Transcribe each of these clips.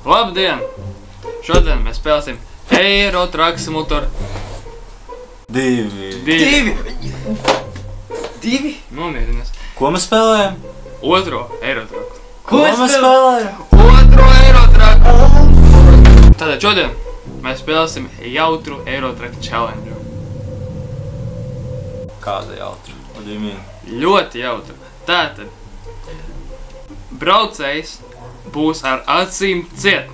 Labdien! Šodien mēs spēlēsim Eiro Truck Simulator 2. Nomierinies. Ko mēs spēlējam? Otro Eiro Truck. Ko mēs spēlējam? Otro Eiro Truck! Tātad šodien mēs spēlēsim jautru Eiro Truck Challenge. Kāda jautra? What do you mean? Ļoti jautru. Tātad braucējs būs ar acīm ciet.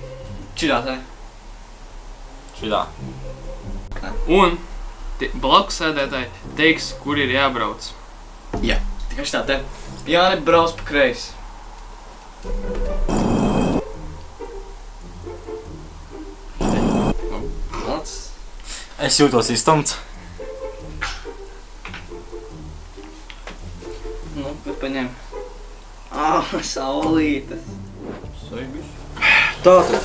Šitā tā? Šitā. Un blakus sēdētāji teiks, kur ir jābrauc. Jā, tikai šitā te. Jāni brauc pa kreisi. Es jūtos izstumts. Nu, kur paņem? Saulītes. Saibiši. Tātad.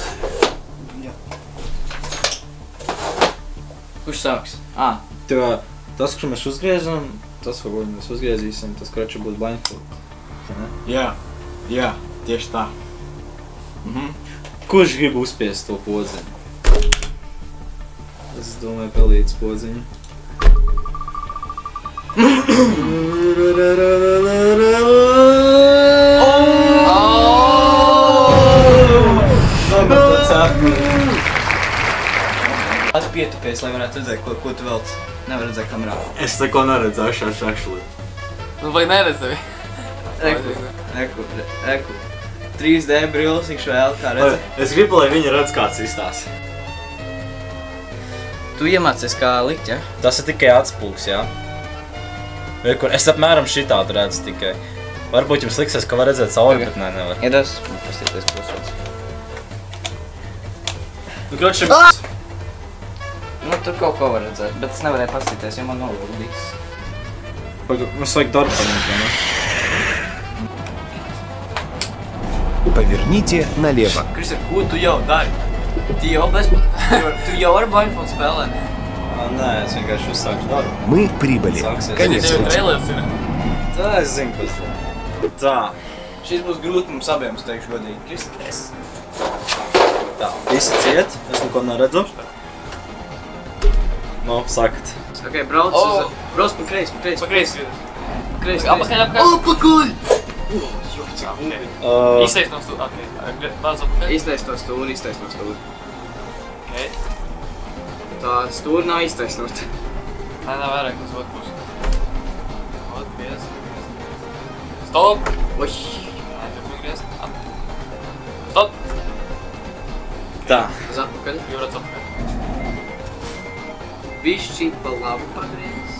Kurš sāks? Tas, kur mēs uzgriezam, tas, ko mēs uzgriezīsim, tas, kurš būs blindfold. Jā, tieši tā. Kurš grib uzspiest to podziņu? Es domāju, pelīdz podziņu. Pietupies, lai varētu redzēt, ko tu velc. Nevar redzēt kamerā. Es neko neredzēšu, actually. Nu, vai neredzēji? Reku. 3D brilles, viņš vēl, kā redzi. Es gribu, lai viņi redz, kāds izstās. Tu iemācies, kā likt, ja? Tas ir tikai atspulgs, jā. Es apmēram šitādu redzu tikai. Varbūt jums liksies, ka var redzēt cauri, bet nevar. Iedos, pastīties klusrots. Nu, kroči, Nu, tur kaut ko var redzēt, bet es nevarēju pastīties, jo man nolūdīs. Mums vajag darbu paņemt, vai ne? Поверните налево. Kristēr, ko tu jau dari? Tu jau ar blindfold spēlē? Nē, es vienkārši uzsākšu darbu. Мы прибыли. Конец пути. Tā, es zinu, kas tā. Tā. Šis būs grūti mums abiem, es teikšu godīgi. Kristēr. Tā. Visi ciet, es neko neredzu. Nu, sakat. Ok, brauc pa kreisi, Pa kreisi. Apakaļ. Apakaļ! Izteiks no stūra. Ok. Bāz apakaļ. Iztais no stūra. Ok. Tā stūra nav iztaisnot. Nē, nav vairāk uz otru pusi. Pies. Stop! Oj! Nē, tu griezt. Stop! Tā. Uz atpakaļ. Jūrats apakaļ. Bišķi pa labu pagriez.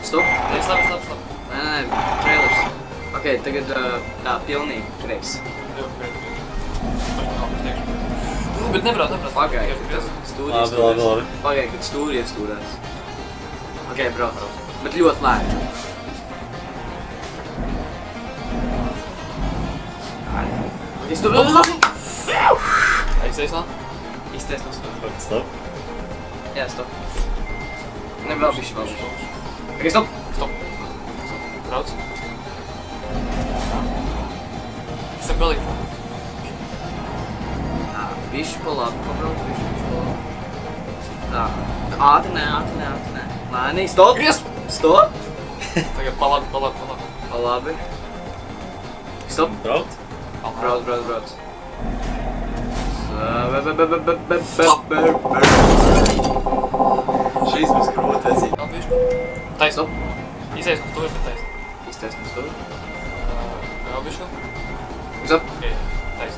Stop! Stop. Nē, trailers. Ok, tagad tā pilnīgi kreisi. Bet nebrauc. Pagaid, kad stūri iestūrēs. Labi. Pagaid, kad stūri iestūrēs. Ok, brauc. Bet ļoti lēni. Ok, stop! Izteiks no stūra. Stop. Jā, stop. Ne, vēl bišķi. Ok, stop! Brauc. Es tev galīgi. Bišķi pa labi, pabrauc, bišķi pa labi. Tā. Ātri, nē. Lēni, stop! Griez! Stop! Tagad pa labi. Pa labi. Stop! Brauc. Brauc. Šīs būs grūtēs. Tais, stop. Izteiks no stūra, bet tais. Iztais no stūra. Vēl bišķi. Stop! Ok, tais.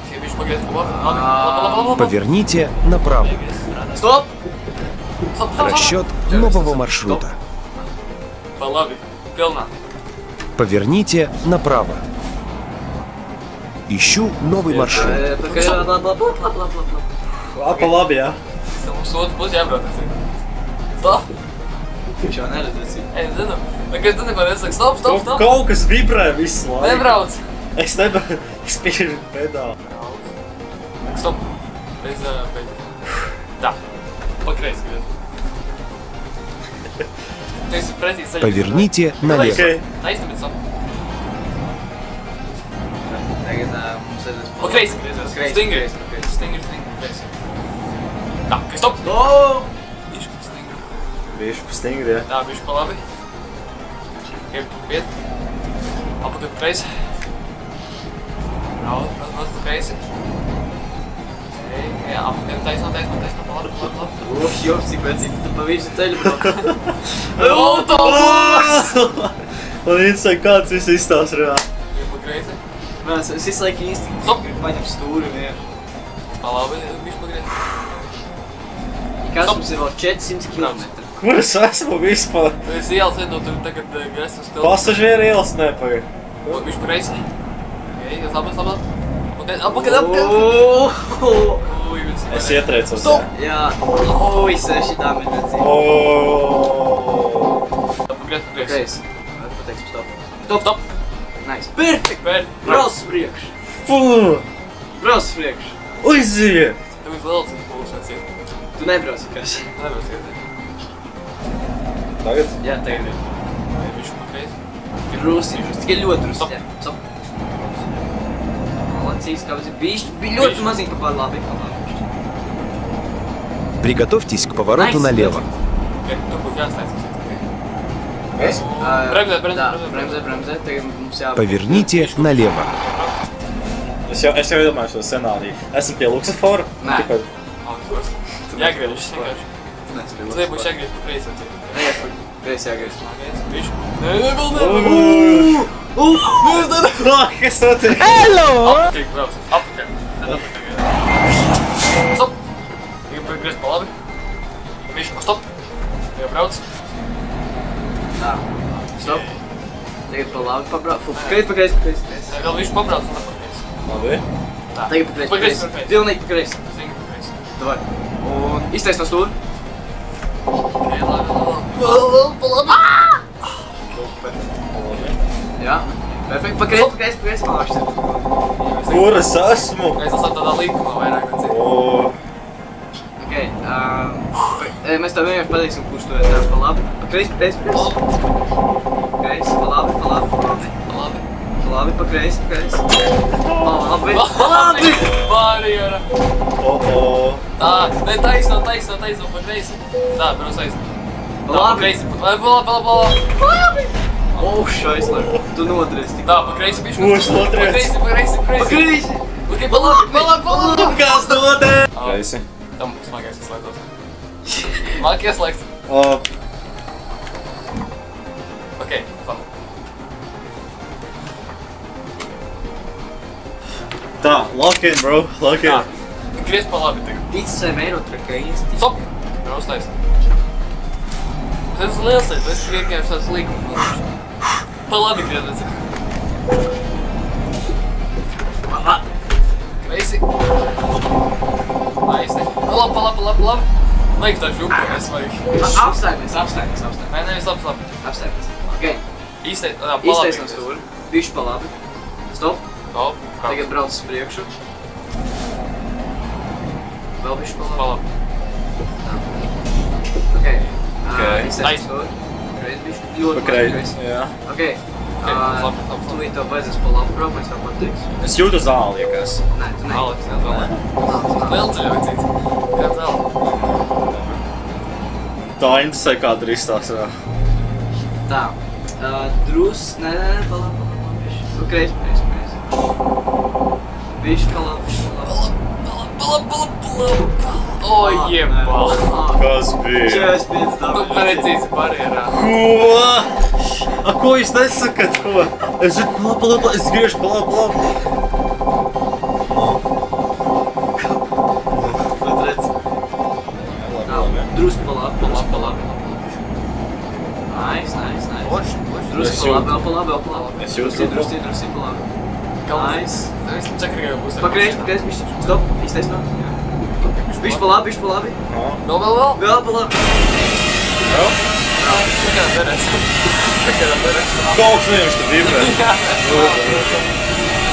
Tikai bišķi pagriez pa labi. Labi. Поверните направо. Stop! Расчет нового маршрута. Pa labi. Pilnā. Поверните направо. Ищу новый маршрут. Pa labi, jā. Mums otru pusi jābrauc. Stop! Viņš jau neredz. Es zinu. Bet kad tu neko nesaki, stop! Kaut kas vibrē visu laiku. Nebrauc! Es nebraucu. Es spiežu pedāli. Stop! Bez... Tā. Tu esi precīzi ceļā. Поверните налево. Taisni, bet sap. Tagad mums aizies Pa kreisi griezies. Stingri. Stingri, kreisi. Tā, kai stop. Bišķi pa stingri. Bišķi pa stingri, jā. Tā, bišķi pa labi. Grib tu piet. Apakaļ pa kreisi. Brauc pa kreisi. Jā, apakaļ taisnā, pa labi. Jops, cik vecīgi, tu pa visu ceļu brauc. Autobus! Man interesē, kāds viss izstās reāli. Grib pa kreisi. Mēs visu laiku instinkti Stop! grib paņemt stūri vienu. Pa labi, bišķi pa kreisi. Kas mums ir vēl 400 km? Kur es esmu vispār? Tu esi ielas iedot, tur tagad grēs uz tiltu. Pasažieru ielas nepagaid. Bišķi pa kreisi. Ok, labas. Apakaļ. Ui, Es ietriecos, Stop! Jā, oi, 6 dāmi ir vecīgi. Pagriez. Kreis. Pateiksim stop. Stop. Nice. Perfekt! Pēr. Brauc uz priekšu. Fū! Brauc uz priekšu. Uziet! Tev ir liels impulsēs iet. Tu nebrauc vienkārši. Nevar iet. Tagad? Jā, tagad ir. Bišķi pa kreisi. Drusi, tikai ļoti drusi. Stop. Jā, stop. Malacīs, kā mums ir bišķi, ļoti maziņi pa pār labi. Приготовьтесь к повороту налево. Tu būtu jāslēdz. Es? Bremzē. Tagad mums jā... Поверните налево. Es jau iedomāju šo scenāriju. Esmu pie luksafora. Nē. Jāgriežas vienkārši. Tu nebūs jāgriež pa kreisi. Neiet pa kreisi jāgriež. Bišķi. Nē, vēl. Kas notiek? Apakaļ brauc. Apakaļ. Stop. Tagad griezt pa labi. Bišķi, stop. Tagad brauc. Tā. Stop. Tagad pa labi pabrauc. Pa kreisi. Vēl bišķi pabrauc un pa kreisi. Labi. Tā. Tagad pa Pa kreisi. kreisi. Pilnīgi pa kreisi. Stingri pa kreisi. Davai. Un iztais no stūri. Ok, labi. Pa labi. Jā. Perfekt. Pa kreisi. Kur es esmu? Es esmu tādā līkumā vairāk vecīt. Ok. Mēs tev vienkārši pateiksim, kurš tu esi pa labi. Pa kreisi. Kreisi. Pa labi. Pa kreisi. Pa labi. Barjera. Tā, ne taisno, pa kreisi. Tā, brauc taisno. Pa labi. Kreisi, pa labi. Šaislar. Tu nodries tik. Tā, pa kreisi bišķi. Kurš notriec? Pa kreisi. Pa kreisi. Ok, pa labi. Kas notiek? Kreisi. Tam smagais ieslēgtos. Smag ieslēgts. Ok, labi. Tā, lock in, bro. Lock Tā, in. griez pa labi tagad. Tic saviem Eirotrakai instinkti. Stop! Brauc taisno. Tas ir liels lietas, es vienkārši tāds līkums. Pa labi griezies. Kreisi. Aizne. Labi. Vajag tā župa, es vajag. Apstājamies. Nē, nevis labi. Apstājamies. Ok. Īstais, pa labi. Iztais no stūri. Bišķi pa labi. Stop. Stop. Tagad brauc uz priekšu. Vēl bišķi pa Pa labi. labi. Ok. Taisni. Iztais no stūri. Kreisi bišķi. Ļoti Pa kreisi. Jā. Ok. labi. Tu tev vajadzēs pa labi braukt, mēs tev pateiks. Es jūtu zāli, liekas. Nē, tu ne. Alex, nezvēlē. Lielceļā vecīts. Kā vēl? Tā interesē, kāda ir izstāstā. Tā. Drus. Nē, pa labi. Bišķi. Kreisi. Bišķi pa labi. Pa labi. O, jebal. Kas bija? 45 dāmi. Precīzi barjerā. Ko? Ko jūs nesakat? Ko? Es zinu, labi, es griežu pa labi. Bet redz. Drusku pa labi. Nice. Drusku pa labi. Es jūtu Drusi pa labi. Nice. Es čakarīgā pusē. Pa kreisi, bišķi. Stop. Iztais no. Bišķi pa labi. Vēl. Vēl pa labi. Tā kā derēs. Kaut viņš tu vibrē.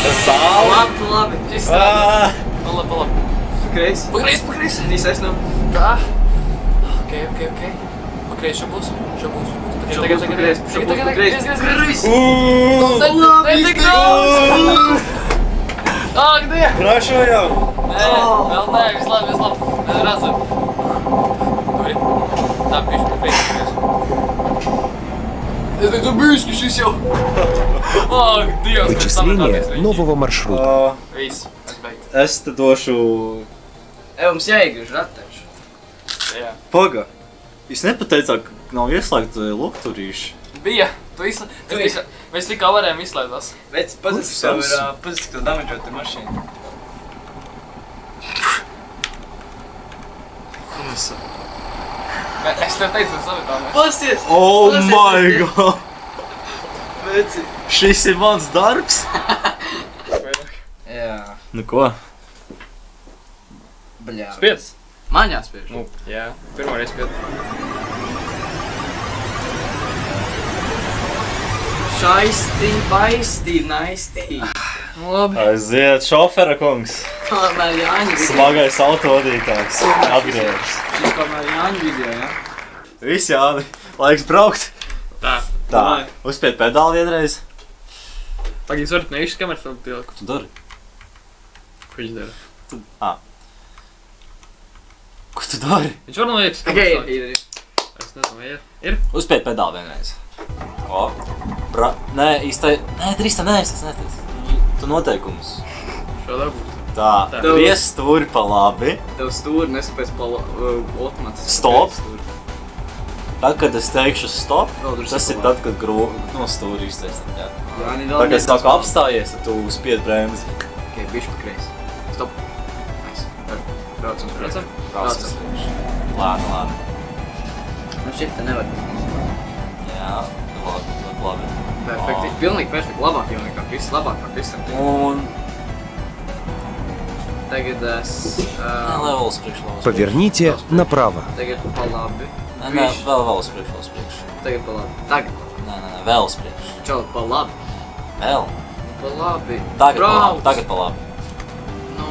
Tas zāli. Pa labi. Šis strādā. Pa labi. Pa kreisi. Pa kreisi. Iztais no. Tā. Ok. Pa kreisi šabūs. Netik daudz! Ak, Dievs! Trešo jau! Nē, vēl nē, viss labi. Mēs redzam. Turi? Tā, bišķi, pēc. Es teicu, bišķi šis jau. Ak, Dievs! Вычисление нового маршрута. Viss, es beigtu. Es te došu... Mums jāiegriež rataču. Jā. Paga! Jūs nepateicāt, ka nav ieslēgta lukturīši. Bija. Mēs tikā varējām izslēgtās. Vec, pazīst, ka tev damaģota mašīna. Es tev teicu, mēs savitāmies. Pasties! Oh my god! Veci! Šis ir mans darbs! Jā. Nu ko? Bļā. Spiedz? Man jāspiež. Nu, jā. Pirmo reizi spiedz. Šaisti, baisti, naisti. Nu, labi. Aiziet, šofera kungs! Tomēr Jāņa video. Smagais autovadītājs. Atgriežas. Šis tomēr Jāņa video, jā? Viss, Jāni. Laiks braukt. Tā. Tā. Uzspied pedāli vienreiz. Pagaid, jūs varat neīšas kameras vēl pielikt. Ko tu dari? Ko viņš dara? Ko tu dari? Viņš var noiet uz Ok, kameras. ir. Es nezinu, vai ir. Ir? Uzspied pedāli vienreiz. O. Nē, īstai... Nē, drīz tā neaizsas. Tu noteikums. Šādā būs. Tā. Tā. Griez stūri pa labi. Tev stūri neskapēc pa otmats. Stop. Tad, kad es teikšu stop, Vēl drusku tas ir pa tad, kad no stūri iztaisnāt, jā. Jāni, Tad, kad es sāku apstājies, tad tu spied bremzi. Ok, bišķi pa kreisi. Stop. Nice. Braucam. Braucam? Braucam. Lēni. Nu šit te nevar. Jā, labi. Perfekti. Pilnīgi perfekti. Labāk jau nekā viss. Labāk par visam. Un... Tagad es... Levels priekš. Поверните направо. Tagad pa labi. Nē, vēl uz priekš. Tagad pa labi. Tagad. Nē, vēl uz priekš. Čau, pa labi. Vēl. Pa labi. Tagad pa labi, Brauc. tagad pa labi. Nu,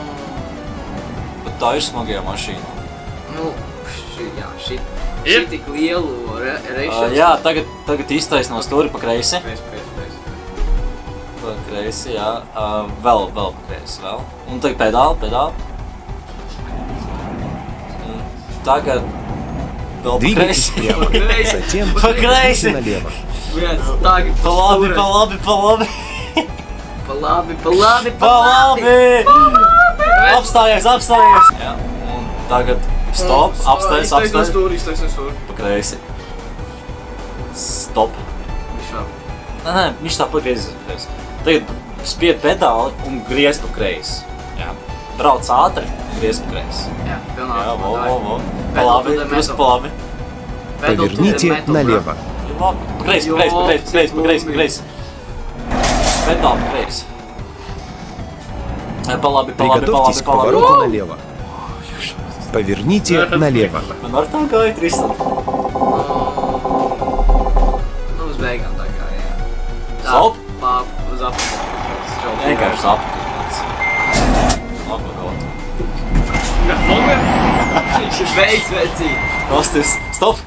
Bet tā ir smagajā mašīnā. nu, jā, Ir? šī tik lielu reišanu. Jā, tagad iztais no stūri pa kreisi. Pēc. Pa kreisi, jā. Vēl pa kreisi, vēl. Un tagad pedāli. Un tagad vēl pa Двигайтесь kreisi. прямо. Kreisi. Затем По крайси. поверните налево. Viens, tagad Pa labi. Pa labi. Apstājies. Jā, un tagad stop, apstājies. Iztais no stūri. Pa kreisi. Stop. Nē, viņš tā pagriezis. Tagad spied pedāli un griez pa kreisi. Jā. Brauc ātri, griez pa kreisi. Jā, pilnā. Jā, vo. Pa labi, drusku pa labi. Поверните налево. Labi, pa kreisi. Pedāli pa kreisi. Pa labi. Приготовьтесь к повороту налево. Поверните налево. Man var tā gāja Tristan. Nu, uz beigām tā kā, jā. Stop. Uz apakšu. Vienkārši apkārt. Apkārt. Kas nogai? Viņš ir beidz, vecī. Kostis. Stop.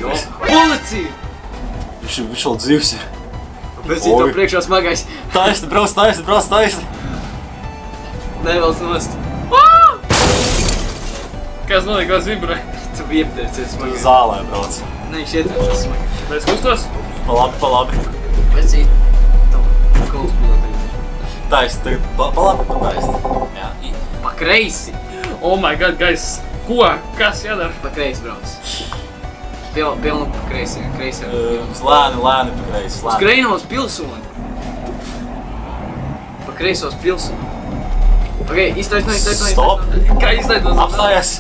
Policija! Viņš vēl dzīvs ir. Vecī, to priekšā smagais. Taisni, brauc. Nevelc nost. Kas nogai, kas vibrē? Tu biji ieptērcies smagais. Zālē brauc. Ne, viņš ietrācies smagais. Mēs kustos? Pa labi. Vecī, tev kols pilot. Taisni, tagad pa labi, pa taisni. Jā. Pa kreisi. Oh my god, guys. Ko? Kas jādara? Pa kreisi brauc. Pilnu pa kreisi. Kreisi. Lēni pa kreisi. Uz Greinos pilsoni. Pa kreisos pilsoni. Ok, iztaisno. Stop. Kā iztaisno? Apstājies.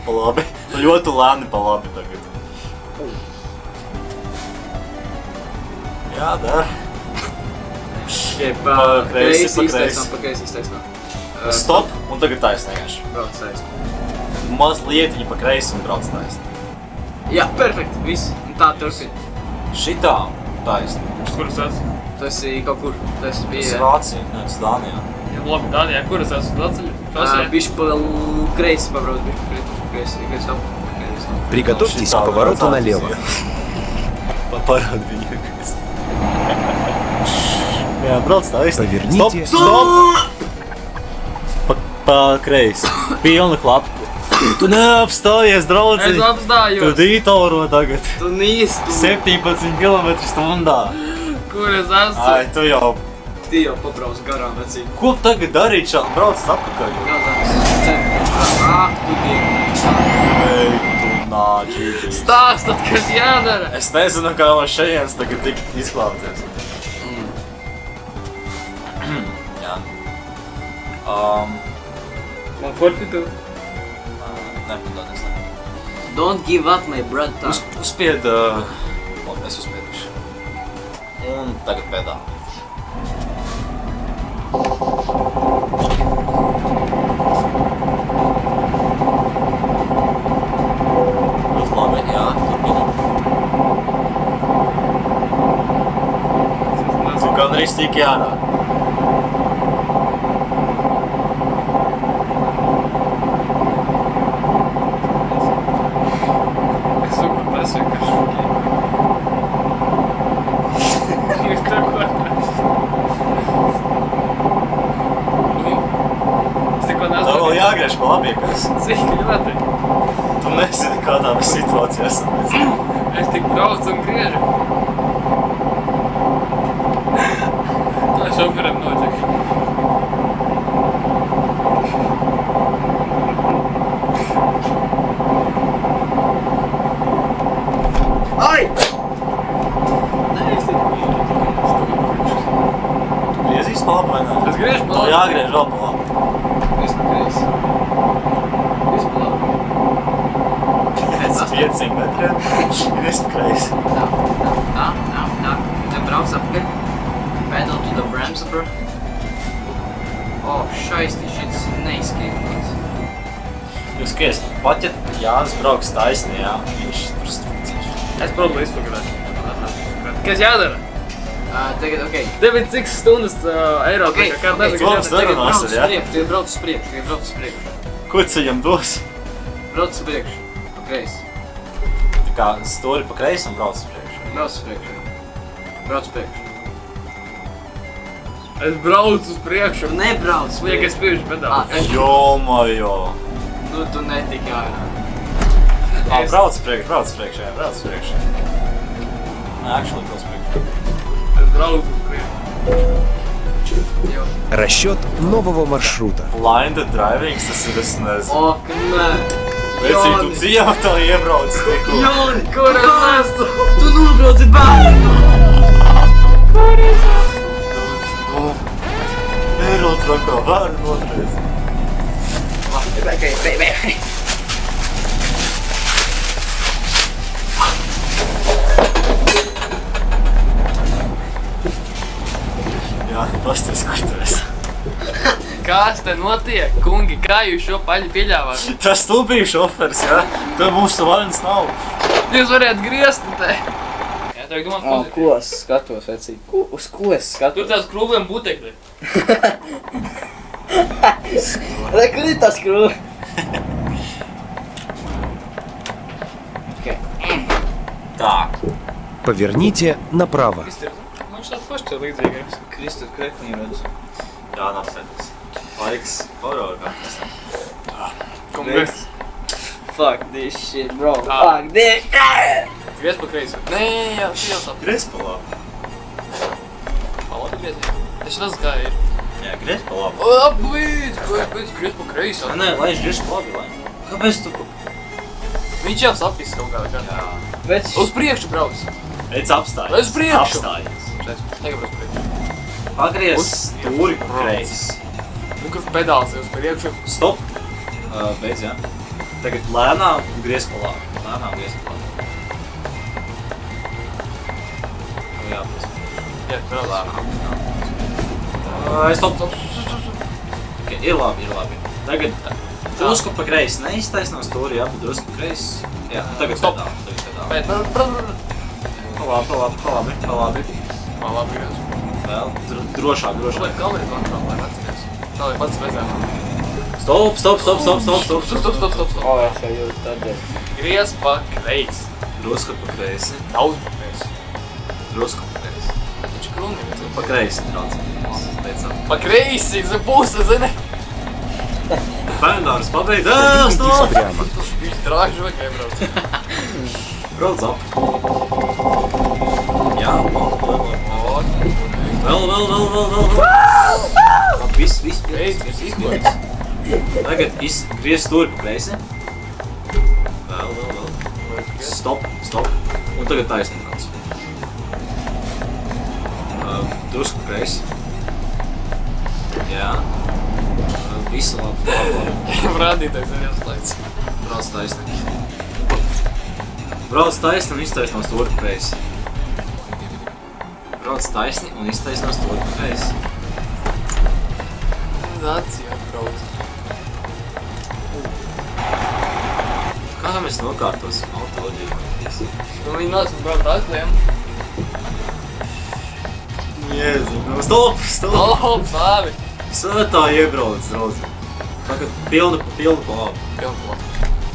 Pa labi. Ļoti lēni pa labi tagad. Jā, dara. Pa kreisi pa kreisi. iztaisno. Stop. Un tagad taisni vienkārši. Brauc taisno. Mazlietiņi pa kreisi un brauc taisni. Jā, perfekti, viss. Un tā turpin. Šitā taisni. Kur es esmu? Tu esi kaut kur. Tu esi Tas ir bija. Vācija, nevis Dānijā. Jā, labi, Dānijā, kur es esmu? Atceļu? Bišķi pa kreisi pabrauc, bišķi pa kreisi. Stop. Приготовьтесь к повороту налево. Парад viņa. Jā, brauc tā īsti. Поверните. Stop! Pa kreisi. Pilna klapa. Tu neapstājies, Es draudziņ. Tu apstājos. dītoro tagad. Tu nīstu. 17 km/h. Kur es esmu? Ai, tu jau. Ti jau pabrauc garām, vecī. Ko tagad darīt šādi? Brauc atpakaļ. Gazāns centrā. Tu dienu. Ei, tu nāģi. Stāstat, kas jādara. Es nezinu, kā no šejienes tagad tik izklāpties. Jā. Man fortitu. Nepadodies. Don't give up, my brother. Uzspied, es uzspieduši. Un tagad pedāli. Ļoti labi, jā, turpinam. Tu gandrīz tik jārā. Es saku, tas vienkārši šokīgi. Es tev kādreiz. Es tikko Tev vēl nezinu. jāgriež pa labiekas. Cik ļoti. Tu nezini, kādā mēs situācijā esam. Es tik braucu un griežu. Tā šoferam noķek. Ai! Tu griezīs pa labi vai nē? Es griežu pa Tev labi. jāgriež vēl pa labi. Es pa kreisi. Es pa labi. Pēc 500 metriem griez pa kreisi. Tā. Te brauc apkārt. Pedal to the bremse, bro. O, šaisti, šits neizskaidrots. Jūs skaties, pat ja Jānis brauks taisni, jā, viņš tur strūcīši. Es probably izpagrāšu. Kas jādara? Tagad, okei. Tev ir cik stundas eiro, Okei, kā okei, nezinu, Toms kas jādara. nerunās ar, jā? Tagad brauc uz priekšu. Ko tu viņam dos? Brauc uz priekšu. Pa kreisi. Tā kā stūri pa kreisi un brauc uz priekšu. Brauc uz priekšu. Es braucu uz priekšu. Tu nebrauc uz Liek, es spiežu pedāli. Jomajo! Nu, tu netiki ārā. Brauc uz priekšu, jā, brauc uz priekšu. Nē, actually brauc uz priekšu. Es braucu uz priekšu. Jo. Расчет нового маршрута. Blinded drivings, tas ir, es nezinu. Ok, nē. Vecī, tu dzīvā tā iebrauc tikko. Joni, kur es esmu? Tu nobrauci bērnu! Eiro trakā, vērnu notreiz. Okay. Jā, pasties, kur tu esi. Kas te notiek, kungi? Kā jūs šo paļu pieļāvāt? Tas tu biji šofers, jā? Tev mūsu vaļnas nav. Jūs varētu griezt te. Jā, tev domāt pozitīvi. Ko es skatos, vecī? Uz ko es Tur skatos? tās krūvēm butekļi. Lai, kur ir tas krūve? Tā. Поверните направо. Man šāds pašs ir līdzīgais. Kristu krekni redz. Jā, nāsēties. Laiks horror kāpnes. Kongress. Fuck this shit, bro. Ah. Fuck this shit! Griez pa kreisi. Nē, jā, tu jau saprati. Griez pa labi. Palādi griezi. Es nezinu, kā ir. Jā, griez pa labi. Apvīdz, griez pa kreisi. Nē, lai es griež pa labi, lai. Kāpēc tu? Viņš jau sapis kaut kādā kārtā. Jā. Veci. Uz priekšu brauc. Ec apstājies. Uz priekšu. Apstājies. Tagad uz priekšu. Pagriez stūri pa kreisi. Nu, kur pedāls ir uz priekšu. Stop. Beidz, jā. Tagad lēnām griez pa labi. Lēnām griez pa labi. Jā, Jā, brauc. lēnām. Stop. Ok, ir labi. Tagad drusku pa kreisi. Neiztaisnām stūri, jā, bet drusku pa kreisi. Jā, tagad Stop. pedāli. Bet, Pa labi. labi griez. Vēl drošāk. Lai kamerīt man, lai atceries. Tā lai pats redzētu. Stop. Stop. O, es jau jūtu tādēļ. Griez pa kreisi. Drusku pa kreisi. Daudz pa kreisi. Drusku pa kreisi. Taču kruni. Pa kreisi, drauds. Teicām. Pa kreisi, za pusi, zini? Bērndārs pabeidz. Двигайтесь Stop! прямо. Viņš drāži vai kā brauc. Brauc ap. Jā, vēl. Viss. Izglābs. Tagad griez stūri pa kreisi. Vēl. Stop. Un tagad taisni brauc. Drusku pa kreisi. Jā. Visu labi. Rādītais ir jāslaids. Brauc taisni un iztaisni no stūri pa kreisi. Brauc taisni un iztaisni no stūri pa kreisi. Nāc jābrauc. Kā mēs nokārtosim autoloģiju? Nu viņi nāc un brauc aizliem. Jēzi, stop! Labi. Svētā iebrauc, draudzi. Tagad pilnu pa labi.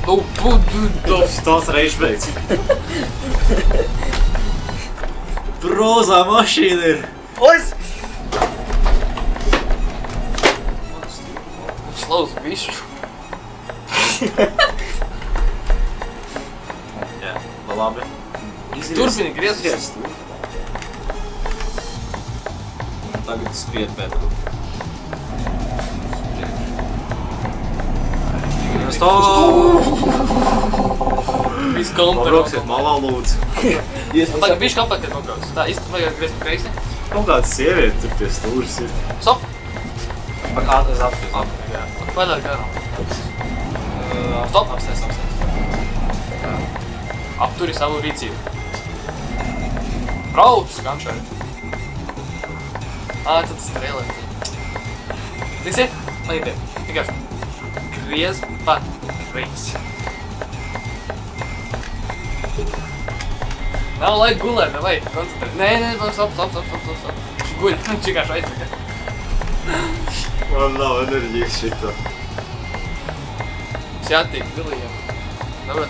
Nu, Tās reiz beidz. Rozā mašīna ir. Ois! Slauz višu. Jā, labi. Turpini griezties. Tagad spied pētā. Viss kompleksi. Brauksiet malā lūdzu. Tagad bišķi apakaļ nobrauc. Tā, vajag griezt pa kreisi. Kaut kāds sievieti tur pie stūris ir. Stop. Uz apsties. Vaļā garām. Stop. Apsties. Apturi savu rīcību. Brauc, ganšēr. Tad strēlē. Tiksi? Maņitiet. Vienkārši. Griez pa kreisi. Nav laika gulēt, vai koncentrēt. Nē, stop. Guļ, čikāšu aizvika. Man nav enerģijas šito. Jātīk vilījiem. Davai.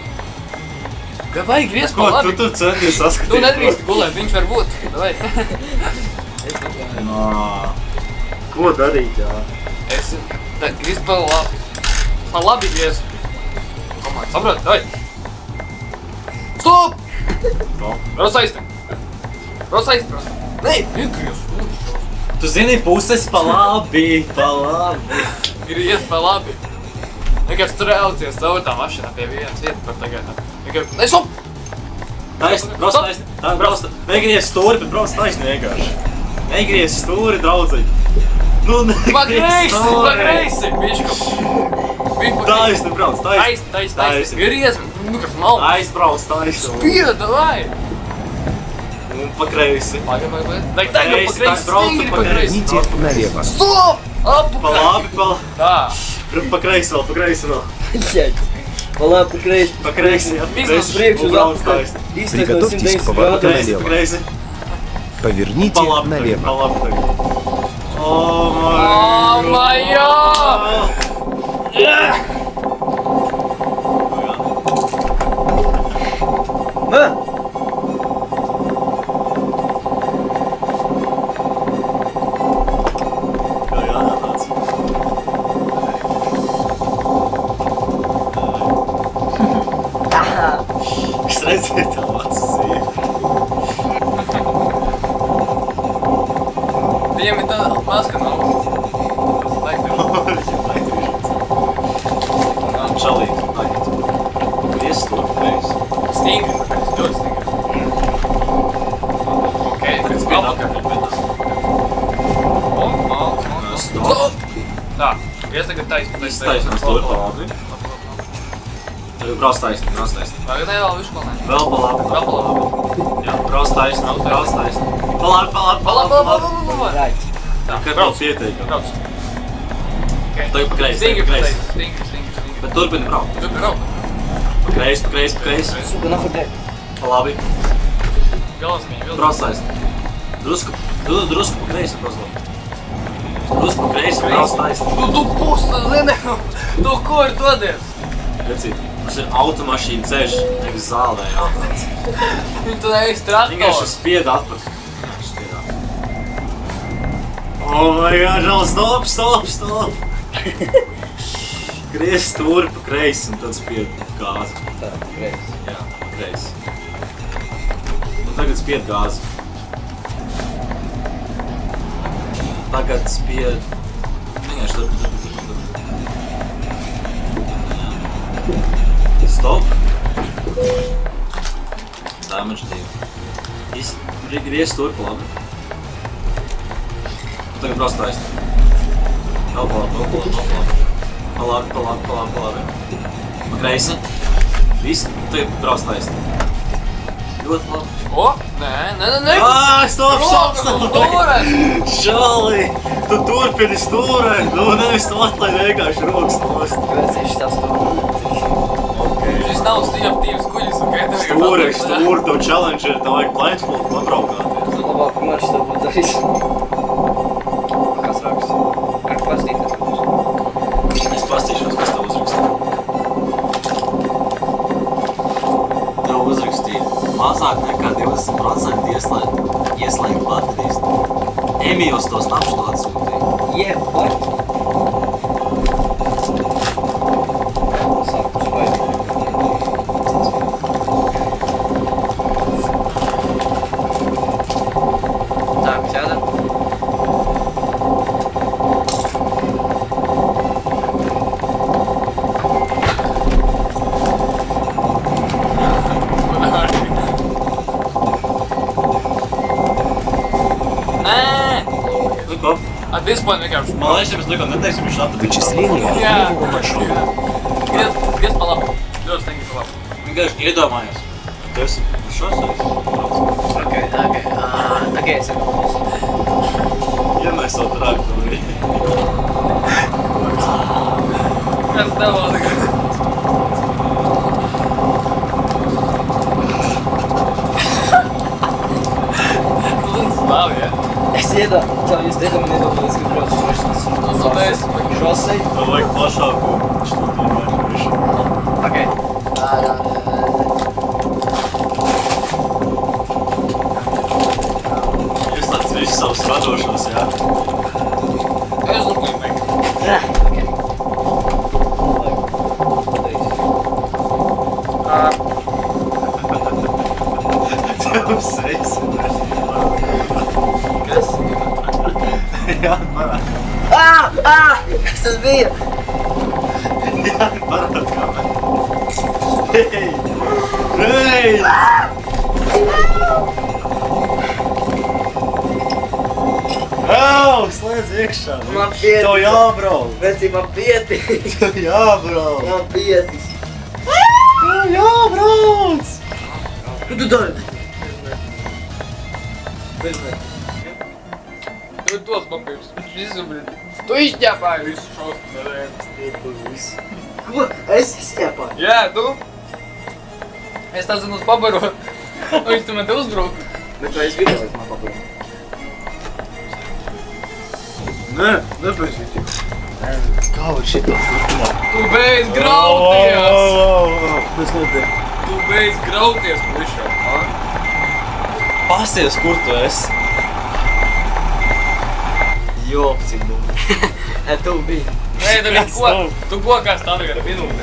Davai, griez pa Ko labi. tu tur centies saskatīt? Tu nedrīkst gulēt, viņš var būt. Davai. Ko darīt, jā? Griez pa labi. Pa labi griez. Komand, saprot, davai. Stop! Brauc aizti. Nē, negriez. Tu zini, puses pa labi. Griez pa labi. Vienkārši traucies caur tā mašīnā pie vienas vietas par tagad. Vienkārši, nē, stop! Taisni, brauc taisni. Negriez stūri, bet brauc taisni vienkārši. Negriez stūri, draudzīgi. Nu, Pa kreisi, bišķi. Taisni, brauc, taisni. Taisni. Griez, nu kas mal. Aizbrauc taisni. Spieda, davai. Un pa kreisi. Tagad pa kreisi, stingri pa kreisi. Поверните налево. Stop! Pa Apakaļ. labi, Tā. pa kreisi vēl. Pa labi, pa kreisi. Pa kreisi, jā. Vismaz priekšu uz brauc apakaļ. taisni. Приготовьтесь к повороту Pa налево. kreisi. Поверните Pa labi налево. tagad. Oh my god! Nē! Es redzēju tavu acu zīmi. Viņam ir tāda maska nav. Žalīgi, aiziet. Griez to kreisi. Stingri, ļoti stingri. Ok, pēc apakaļ. Stop. Tā, griez tagad taisni. Taisnās to ir pa labi. Tagad brauc taisni. Tagad ne vēl višu kolnē. Vēl pa labi. Jā, brauc taisni. Pa labi. Right. Tā, kā brauc ieteikam. Brauc. Tagad pa kreisi. Stingri, stingri. Bet turpini braukt. Turpini braukt. Pa kreisi. Suka, nahur dēļ. Pa labi. Galvas viņa vilda. Brauc taisni. Drusku pa kreisi. Brauc labi. Drusku pa kreisi un brauc taisni. Tu pusi, zini, tu ko ir dodies? Vecīt, mums ir automašīna ceļš, nevis zālē, jā. Viņi tu nevis traktors. Vienkārši spied atpakaļ. Oh my god, žēl, stop! Griez stūri pa kreisi un tad spied gāzi. Tā, kreisi. Jā, pa kreisi. Un tagad spied gāzi. Tagad spied... Vienkārši tur. Stop. Damage 2. Griez stūri pa labi. Un tagad brauc taisni. Vēl pa labi. Pa labi. Pa kreisi. Viss. Tagad brauc taisni. Ļoti labi. O, nē. Stop! Stūrē! Čali! Tu turpini stūrē! Nu, nevis tu atlaid vienkārši rokas nost. Vecīši tā stūri. Šis nav stīvs kuģis, ok? Stūri, tev challenge ir, tev vajag blindfold pabraukāties. Labāk marš tev būtu darīs. Kāds raksts? Ar pastīties būs. Es pastīšos, kas tev uzrakstī. Tev uzrakstīja mazāk nekā 20% ieslēgt baterijas. Emijos to snapšotu atsūtīja. Yeah, what? Sākus vajag. Tā, kas jādara? At this point vienkārši. Man liekas, ja mēs likām neteiksim, viņš atradīs. Вычисление Jā. нового маршрута. Griez pa labi. Ļoti stingri pa labi. Vienkārši iedomājies. Tu esi šos arī brauc. Okay, es jau. Iemēs savu traktori. Kas tev vēl tagad? Stāv, ja? Es iedomājos, ka brauc šosei. Tev vajag plašāku šķūtīju. Okay. Ieslēdz visus savus radošos, jā. Es uzlīmēju. Okay. Tev sejas. Kas? Jā, parād. Kas tas bija? Jā, parād kamera. Hei! Hei! Slēdz iekšā. Man pietis. Tev jābrauc. Vecī, man pietis. Tev jābrauc. Man pietis. Tev jābrauc. Ko tu dari? Tu tos papīrus. Visu brīdi. Tu izķēpāji visu šos nedēļas. Ko? Es izķēpāju? Jā, tu. Es tā zinu uz pabarot. Un viņš tu man te uzbrūk. Bet vai es gribēju, man pabarot? Nē, nepēcīti. Kā var šito turpināt? Tu beidz grauties. Mēs notiek. Tu beidz grauties, puišā. Pasties, kur tu esi? Jopcim būtu. Tu biji. Nē, tu kokā stāvi ar minūti.